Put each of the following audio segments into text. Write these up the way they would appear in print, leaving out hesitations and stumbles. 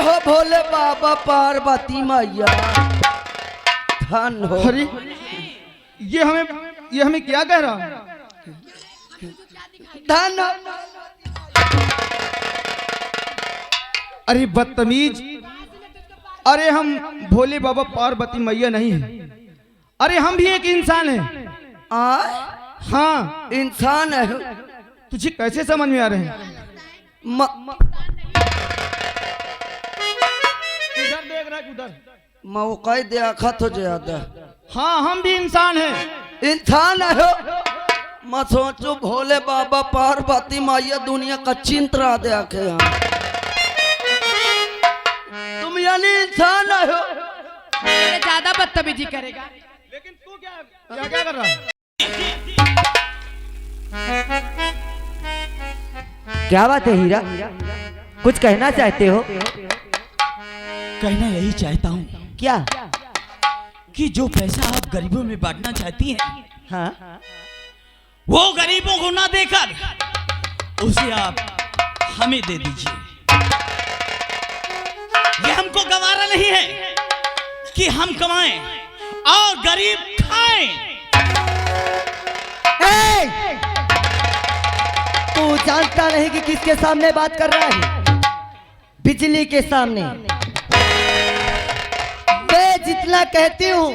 हो भोले बाबा पार्वती मैया धन हो। अरे ये हमें क्या कह रहा? धन। अरे बदतमीज, अरे हम भोले बाबा पार्वती मैया नहीं हैं। अरे हम भी एक इंसान हैं। हाँ इंसान है। तुझे कैसे समझ में आ रहे हैं? उधर देख रहा है, उधर मौका देखा तो ज्यादा। हाँ हम भी इंसान हैं। इंसान है। मैं सोचू भोले बाबा पार्वती मैया दुनिया का चिंतरा देखे यहाँ। तुम यानी इंसान हो। ज्यादा बदतमीजी करेगा। लेकिन तू क्या कर रहा है? क्या बात है हीरा, कुछ कहना चाहते हो? कहना यही चाहता हूँ क्या? कि जो पैसा आप गरीबों में बांटना चाहती हैं, हाँ वो गरीबों को ना देकर उसे आप हमें दे दीजिए। ये हमको गवारा नहीं है कि हम कमाएं और गरीब खाएं। तू जानता नहीं कि किसके सामने बात कर रहा है? बिजली के सामने। मैं जितना कहती हूँ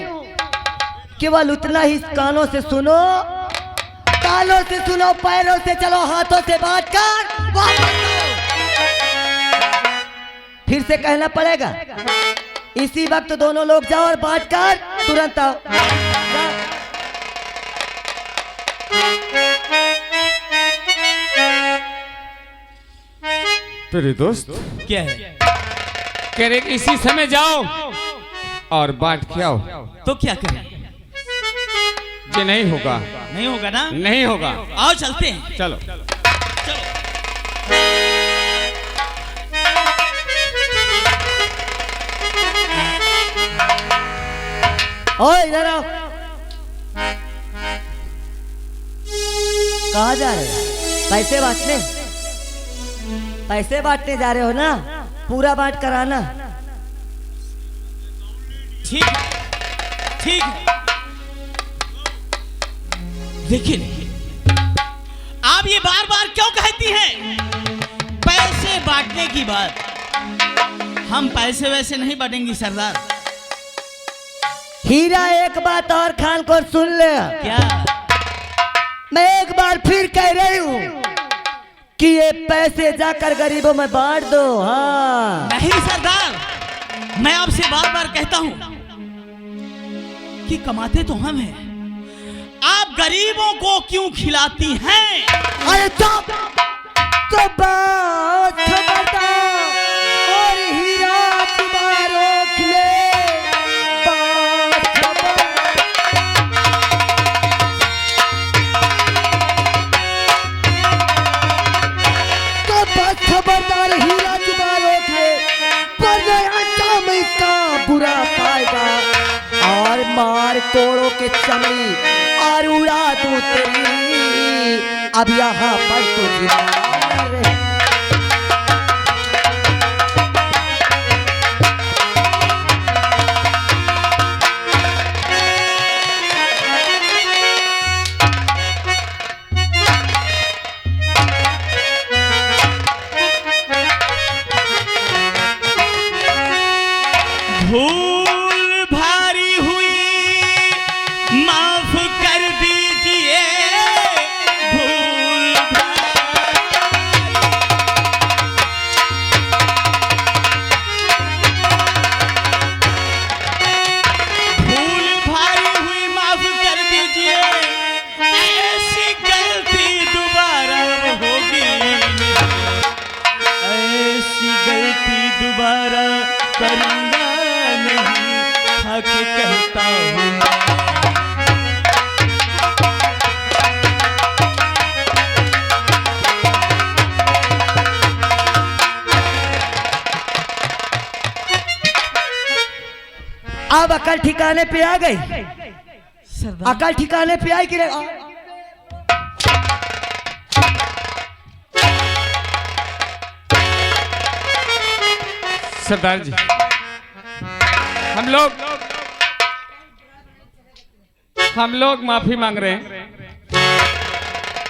केवल उतना ही कानों से सुनो, कानों से सुनो, पैरों से चलो, हाथों से बात कर वापस आओ। फिर से कहना पड़ेगा। इसी वक्त दोनों लोग जाओ और बात कर तुरंत आओ। तेरे दोस्त क्या है? कह रहे कि इसी समय जाओ और बांट के आओ। तो क्या करें? ये नहीं होगा। नहीं होगा ना? नहीं होगा। आओ चलते हैं। चलो ओए इधर आओ। कहाँ जा रहे हो? पैसे बांटने? पैसे बांटने जा रहे हो ना? पूरा बांट कर आना। ठीक ठीक। लेकिन आप ये बार बार क्यों कहती हैं पैसे बांटने की बात? हम पैसे वैसे नहीं बांटेंगे सरदार। हीरा एक बात और खान को सुन ले। क्या? मैं एक बार फिर कह रही हूँ कि ये पैसे जाकर गरीबों में बांट दो। हाँ नहीं सरदार, मैं आपसे बार बार कहता हूँ कि कमाते तो हम हैं, आप गरीबों को क्यों खिलाती हैं? अरे चुप, तो बात बता। और हीरा तुम्हारो खिले बात तो बस खबरदार, हीरा तुम्हारो खिले वरना अंजाम इसका बुरा पाएगा। और मार तोड़ो के चमड़ी और उड़ा दूं तेरी। अब यहाँ पर तुझे भूल भारी हुई माफ कर दीजिए। भूल भारी हुई माफ कर दीजिए। ऐसी गलती दोबारा होगी, ऐसी गलती दोबारा करूंगा नहीं, हक कहता हूँ। अब अकल ठिकाने पे आ गई। अकल ठिकाने पे आई कि सरदार जी, हम लोग माफी मांग रहे हैं।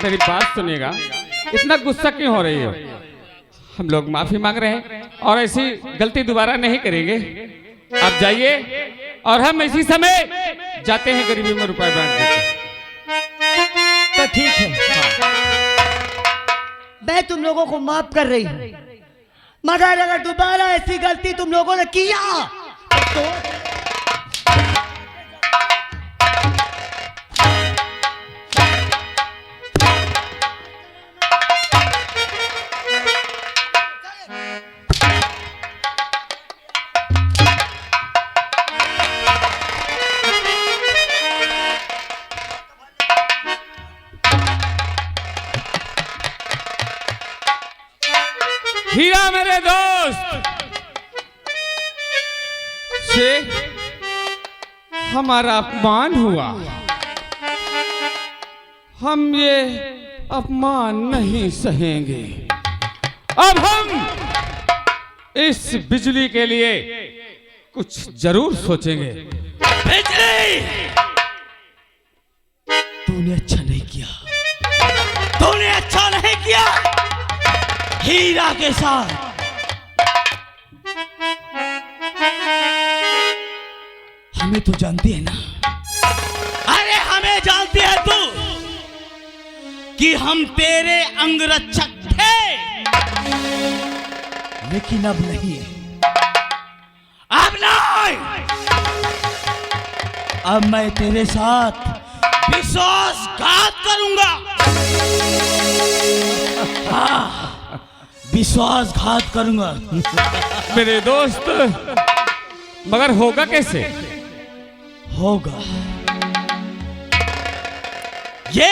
मेरी बात सुनिएगा, इतना गुस्सा क्यों हो रही हो? हम लोग माफी मांग रहे हैं और ऐसी गलती दोबारा नहीं करेंगे। आप जाइए और हम इसी समय जाते हैं, गरीबी में रुपए बांट देते। तो ठीक है, मैं तुम लोगों को माफ कर रही हूँ, मगर अगर दोबारा ऐसी गलती तुम लोगों ने किया तो हीरा मेरे दोस्त, से हमारा अपमान हुआ। हम ये अपमान नहीं सहेंगे। अब हम इस बिजली के लिए कुछ जरूर सोचेंगे। बिजली, तूने अच्छा नहीं किया, तूने अच्छा नहीं किया हीरा के साथ। हमें तो जानती है ना, अरे हमें जानती है तू कि हम तेरे अंगरक्षक थे, लेकिन अब नहीं है, अब नहीं। अब मैं तेरे साथ विश्वासघात करूंगा। विश्वासघात करूंगा मेरे दोस्त, मगर होगा कैसे? होगा ये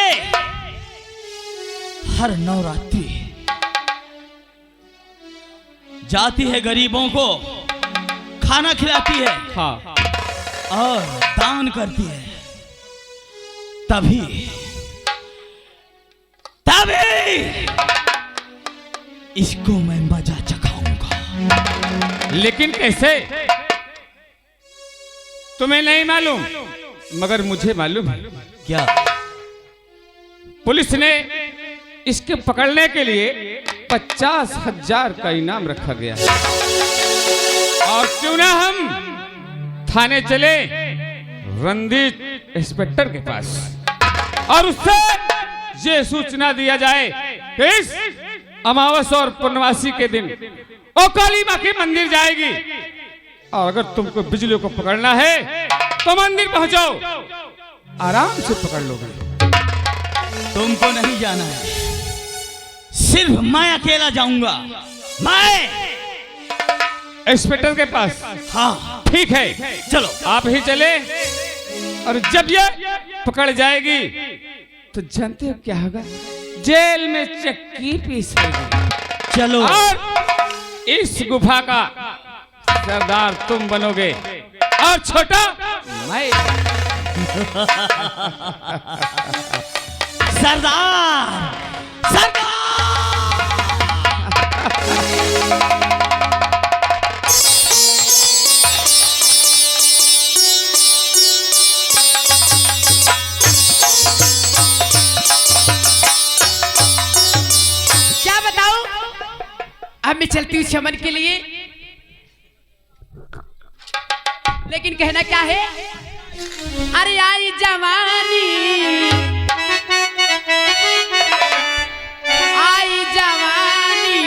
हर नवरात्रि जाती है, गरीबों को खाना खिलाती है, हाँ, और दान करती है। तभी इसको मैं मजा चखाऊंगा। लेकिन कैसे? तुम्हें नहीं मालूम, मगर मुझे मालूम है। क्या? पुलिस ने इसके पकड़ने के लिए 50,000 का इनाम रखा गया है। और क्यों ना हम थाने चले रणजीत इंस्पेक्टर के पास और उससे ये सूचना दिया जाए कि इस अमावस्या और पूर्णमासी के दिन ओ काली मां के मंदिर जाएगी, और अगर तुमको बिजली को पकड़ना है तो मंदिर पहुंचो, आराम से पकड़ लोगे। तुमको नहीं जाना है, सिर्फ मैं अकेला जाऊंगा। मैं इंस्पेक्टर के पास? हाँ ठीक है, चलो। आप ही चले, और जब ये पकड़ जाएगी तो जानते हो क्या होगा? जेल में चक्की पीसेगी। चलो। और इस गुफा का सरदार तुम बनोगे और छोटा मैं। सरदार, सरदार। अब मैं चलती हूँ चमन के लिए, लेकिन कहना क्या है? अरे आई जवानी, आई जवानी,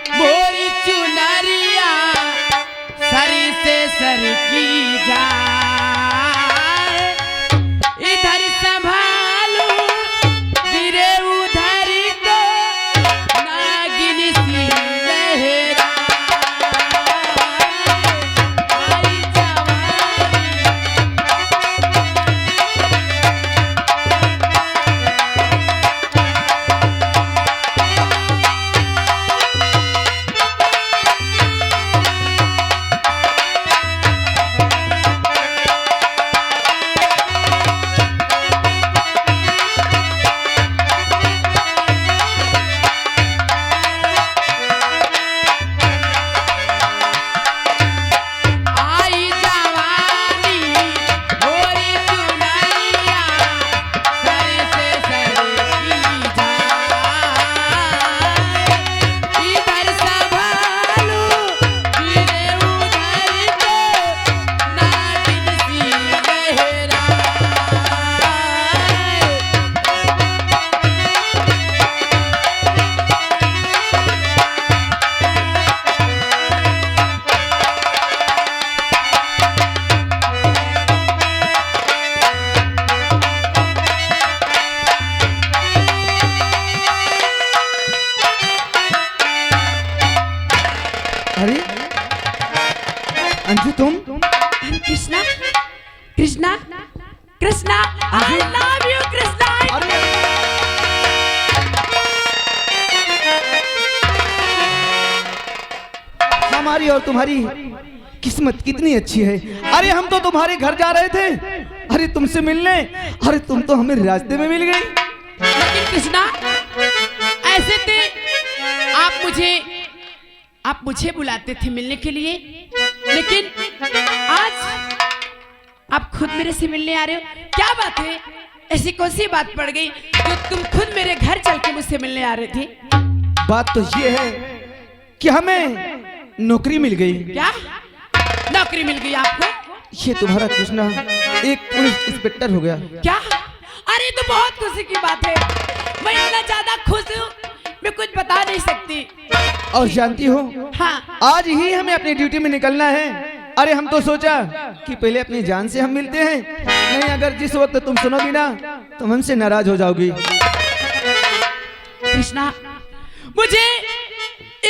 बोरी चुनरिया सरी से सर की जाए, इधर संभालू गिरे उधर को नागिन सी लहरा। आई जवानी, अरे अंजू तुम? अरे Krishna Krishna Krishna I love you Krishna. हमारी और तुम्हारी किस्मत कितनी अच्छी है। अरे हम तो तुम्हारे घर जा रहे थे, अरे तुमसे मिलने, अरे तुम तो हमें रास्ते में मिल गई। लेकिन कृष्णा ऐसे थे, आप मुझे बुलाते थे मिलने के लिए, लेकिन आज आप खुद मेरे से मिलने आ रहे हो। क्या बात है, ऐसी कौन सी बात पड़ गई जो तुम खुद मेरे घर चल के मुझसे मिलने आ रहे थे? बात तो ये है कि हमें नौकरी मिल गई। क्या नौकरी मिल गई आपको? ये तुम्हारा कृष्णा एक पुलिस इंस्पेक्टर हो गया। क्या? अरे तो बहुत खुशी की बात है, मैं इतना ज्यादा खुश हूँ मैं कुछ बता नहीं सकती। और जानती हो, हाँ आज ही हमें अपनी ड्यूटी में निकलना है। अरे हम तो सोचा कि पहले अपनी जान से हम मिलते हैं, नहीं अगर जिस वक्त तुम सुनोगी ना तो हमसे नाराज हो जाओगी। कृष्णा मुझे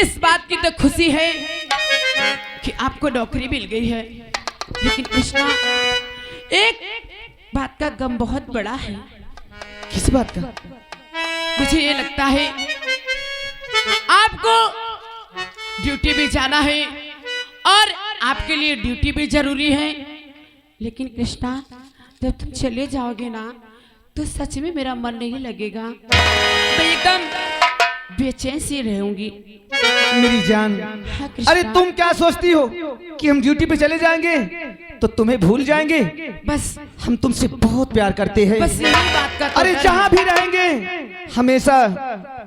इस बात की तो खुशी है कि आपको नौकरी मिल गई है, लेकिन कृष्णा एक बात का गम बहुत बड़ा है। किस बात का? मुझे ये लगता है आपको ड्यूटी भी जाना है और आपके लिए ड्यूटी भी जरूरी है, लेकिन कृष्णा जब तुम चले जाओगे ना तो सच में मेरा मन नहीं लगेगा, मैं एकदम बेचैन सी रहूंगी। मेरी जान, हाँ कृष्णा। अरे तुम क्या सोचती हो कि हम ड्यूटी पे चले जाएंगे तो तुम्हें भूल जाएंगे? बस हम तुमसे बहुत प्यार करते हैं। बस यही बात का तो अरे डर जहाँ है। भी रहेंगे हमेशा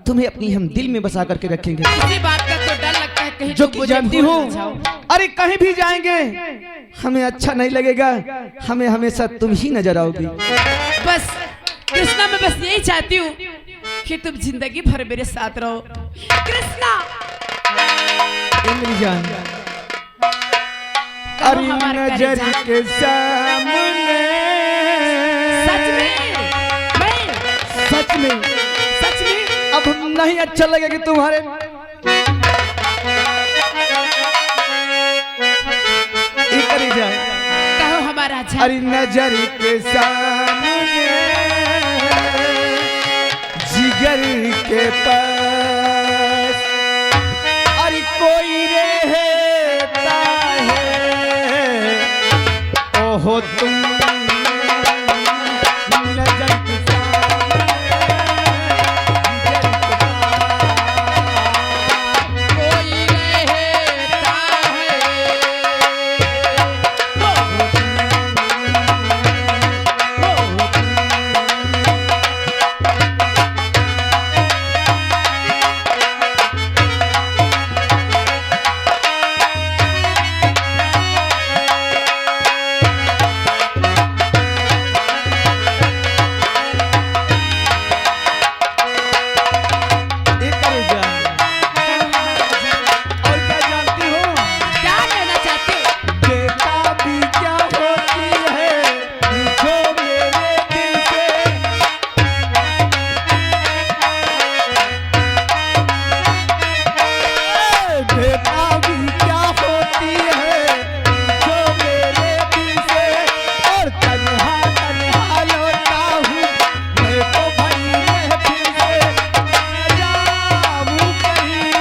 तुम्हें अपनी हम दिल में बसा करके रखेंगे। इसी बात का तो डर लगता है कहीं जो तुम कि मुझे जानती भूल हो, ना जाओ। अरे कहीं भी जाएंगे हमें अच्छा नहीं लगेगा, हमें हमेशा तुम ही नजर आओगी। बस कृष्णा मैं बस यही चाहती हूँ कि तुम जिंदगी भर मेरे साथ रहो कृष्णा। ए मेरी जान, कहो अरे हमारे नजर करेजा। के सामने सच में सच में सच में अब नहीं अच्छा लगेगा तुम्हारे। ये करी जाए, कहो हमारा जान। अरे नजर के सामने जिगर के पास अरे कोई रहता है, ओहो तुम नजर के सामने जिगर के पास। कोई रहता ये करी जाए। और क्या जानती हो, क्या कहना चाहते हो? बेटा भी क्या होती है जो मेरे दिल पे। बेटा भी क्या होती है जो मेरे दिल से, और तन्हा तन्हा लौटा हूँ मैं तो भाई महफिल से। जाऊँ कहीं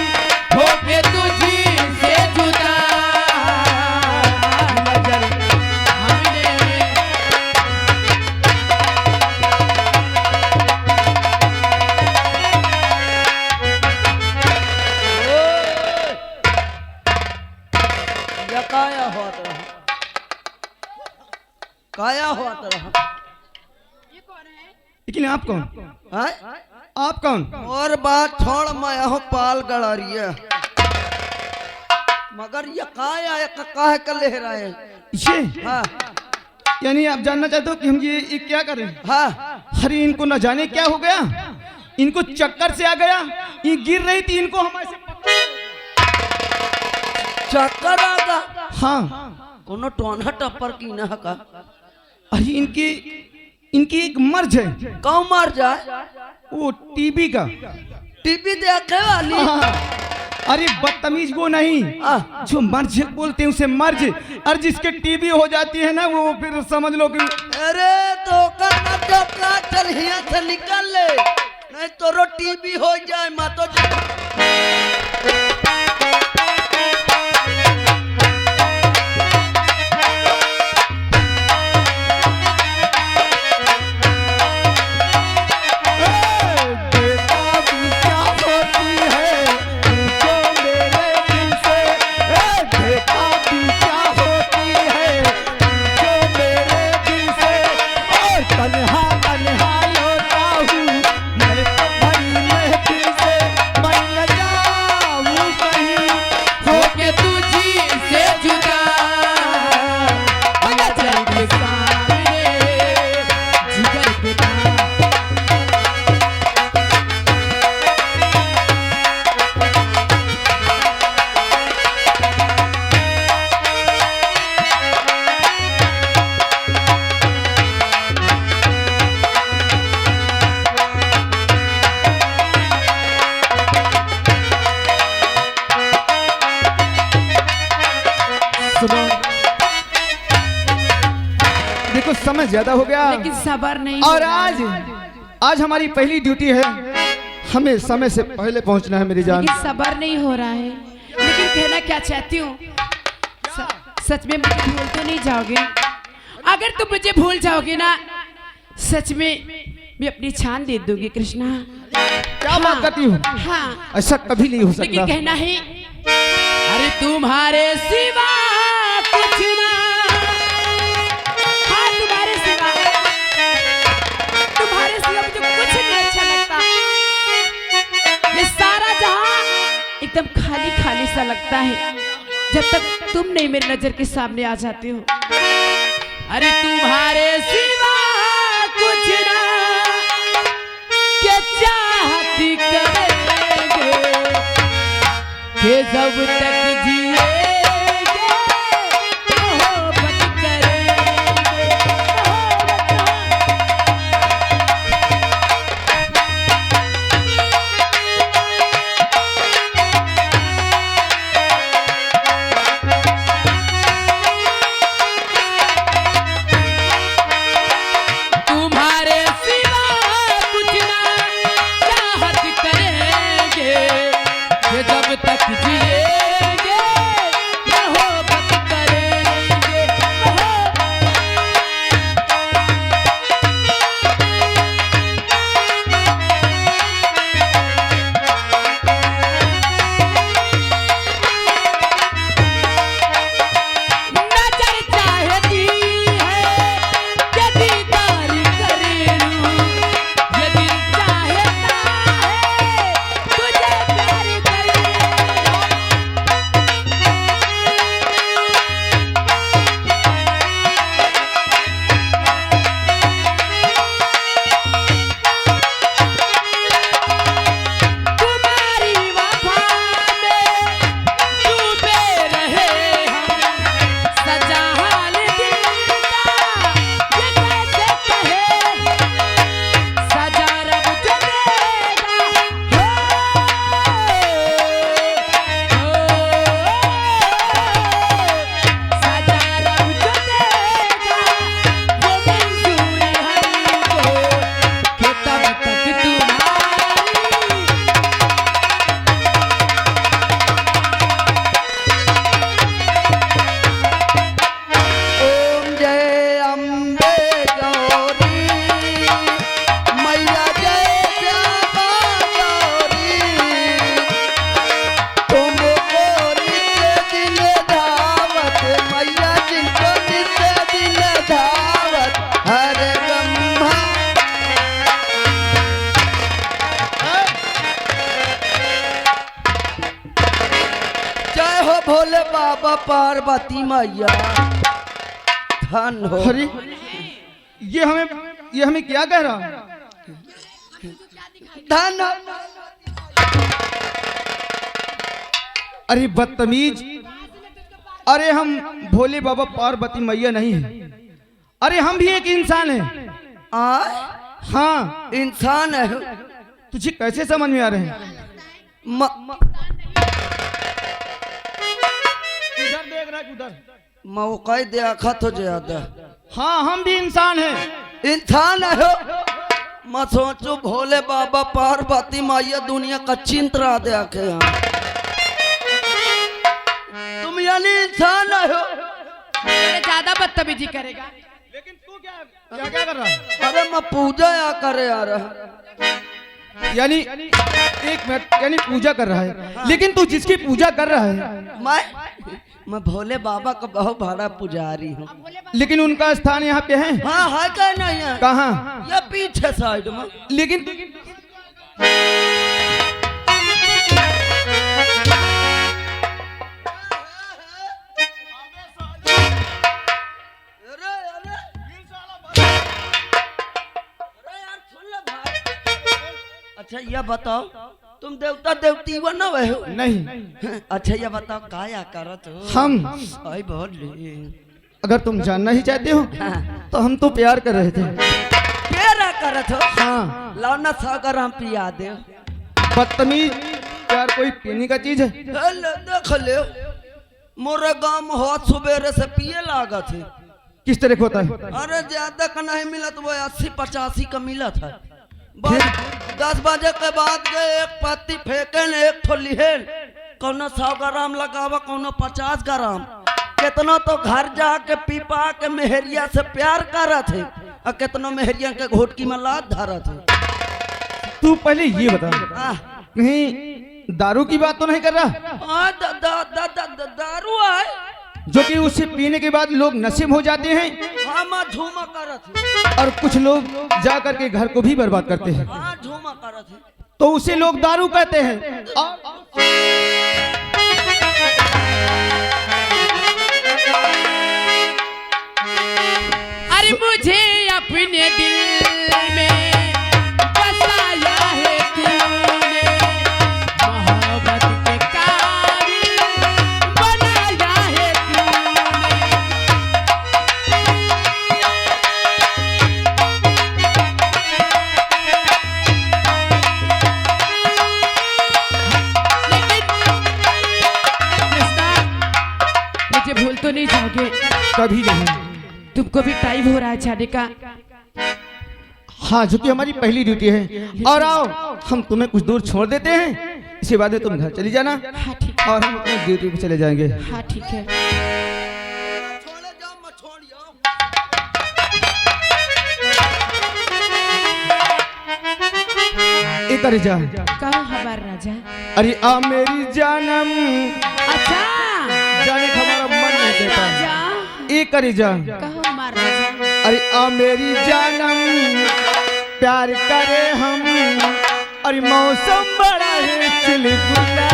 होके तुझी से जुदा नजर हमने या काया होत रहा, काया होत रहा। लेकिन आप कौन? हैं? आप कौन? और बात छोड़, मैं हूँ पाल गड़ारिया, मगर ये काया एक काहे का ले रहा है? ये हाँ यानी आप जानना चाहते हो कि हम ये क्या करें? हाँ अरे इनको न जाने क्या हो गया, इनको चक्कर से आ गया, ये गिर रही थी, इनको हमारे से चक्कर आगा हाँ। कोनो टोना टप्पर की ना का अरे इनकी एक मर्ज है, कौ मर जाए, वो टीबी का। टीवी देखे वाली। हाँ। अरे बदतमीज वो नहीं, जो मर्ज बोलते हैं उसे मर्ज, और जिसके टीबी हो जाती है ना वो फिर समझ लो कि अरे तो करना तो का, चल यहाँ से निकल ले, नहीं तो रोटी भी हो जाए माँ तो। देखो समय ज्यादा हो गया, लेकिन सबर नहीं और हो रहा आज है। आज हमारी पहली ड्यूटी है, हमें समय से पहले पहुंचना है मेरी जान। लेकिन सबर नहीं हो रहा है। लेकिन कहना क्या चाहती हूँ, सच में मुझे भूल तो नहीं जाओगे? अगर तुम मुझे भूल जाओगे ना, सच में मैं अपनी जान दे दूंगी कृष्णा। क्या बात करती हूँ? हाँ, ऐसा कभी नहीं हो सकता। लेकिन कहना है, अरे तुम्हारे सिवा कुछ ना, हाँ तुम्हारे सिवा मुझे कुछ नहीं अच्छा लगता। ये सारा जहां एकदम खाली खाली सा लगता है जब तक तुम नहीं मेरी नजर के सामने आ जाते हो। अरे तुम्हारे सिवा कुछ ना, क्या चाहती करेंगे कि जब तक जिएंगे मोहब्बत करेंगे। तुम्हारे सिवा कुछ ना चाहत करेंगे कि जब तक जिएंगे मोहब्बत करेंगे। नजर चाहती है कि दीदार कर लूं, ये दिल चाहता है तुझे प्यार कर तुम्हारी वफा में डूबे रहे हम, सजा हाल दिल का ये कैसे कहे, सजा रब जो देगा सजा रब जो देगा वो मंजूर हमको कि तब तक तुम्हारी ओम जय अम्बे गौरी मैया, जय श्यामा गौरी, तुमको नित्य दिन धावत मैया, जिनको नित्य दिन धावत हरे ब्रह्मा। जय हो भोले बाबा पार्वती मैया, धन हो। अरे ये हमें क्या कह रहा? धन अरे बदतमीज, अरे हम भोले बाबा पार्वती मैया नहीं है, अरे हम भी एक इंसान हैं। आ हाँ, इंसान है। तुझे कैसे समझ में आ रहे हैं? उधर। मौका ही देखा तो ज्यादा हाँ हम भी इंसान हैं। इंसान है मैं सोचू भोले बाबा पार्वती मैया दुनिया का चिंतरा देखे यहाँ तुम यानी इंसान हो। अरे ज्यादा बदतमीजी करेगा। लेकिन तू क्या क्या कर रहा है? अरे मैं पूजा या करे यार यानी एक मिनट, यानी पूजा कर रहा है। लेकिन तू जिसकी पूजा कर रहा है मैं भोले बाबा का बहुत बड़ा पुजारी हूँ। लेकिन उनका स्थान यहाँ पे है। हाँ है क्या नहीं है? कहाँ? ये पीछे साइड में। लेकिन अच्छा ये बताओ तुम देवता देवती वो ना वह नहीं। अच्छा ये बताओ काया करत हो? हम आई बोल अगर तुम जानना ही चाहते हो तो हम तो प्यार कर रहे थे। तेरा करत हो? हाँ। लाना सागर हम पिया दे। बदतमीज, प्यार कोई पीने का चीज है? ले देख ले मोरे गांव में हो सुबेरे से पिए लागत है। किस तरह का होता है? अरे ज्यादा का नहीं मिला तो वो 80-85 का मिला था। बस 10 बजे के बाद गए एक पत्ती फेंके ने एक ठो लिहेल कौनो 100 ग्राम लगावा कौनो 50 ग्राम कितना तो घर जाके पीपा के मेहरिया से प्यार करत है और कितनो मेहरिया के घोटकी में लात धरत है। तू पहले ये बता, कहीं दारू की बात तो नहीं कर रहा? दारू है जो कि उसे पीने के बाद लोग नशे में हो जाते हैं। हाँ मैं झूमा करत है। और कुछ लोग जा करके घर को भी बर्बाद करते हैं। हाँ झूमा करत है। तो उसे लोग दारू कहते हैं। अरे मुझे अपने दिल में बसाया है तूने, मोहब्बत के काबिल बनाया है तूने। मुझे भूल तो नहीं जाओगे? कभी नहीं। तुमको भी टाइम हो रहा है जाने का। हाँ, जो कि हमारी पहली ड्यूटी है। और आओ हम तुम्हें कुछ दूर छोड़ देते हैं, इसके बाद में तुम घर चली जाना हाँ ठीक है। और हम अपनी ड्यूटी पे चले जाएंगे। हाँ ठीक है। छोड़े जाओ मैं छोड़ जाओ। एक अरे जा, कहो हमारा राजा। अरे आ मेरी जानम, अच्छा जाने का हमारा मन नहीं देता। राजा, एक अरे जा, कहो हमारा राजा। अरे आ मेरी जानम, प्यार करे हम, अरे मौसम बड़ा है चिलगुला।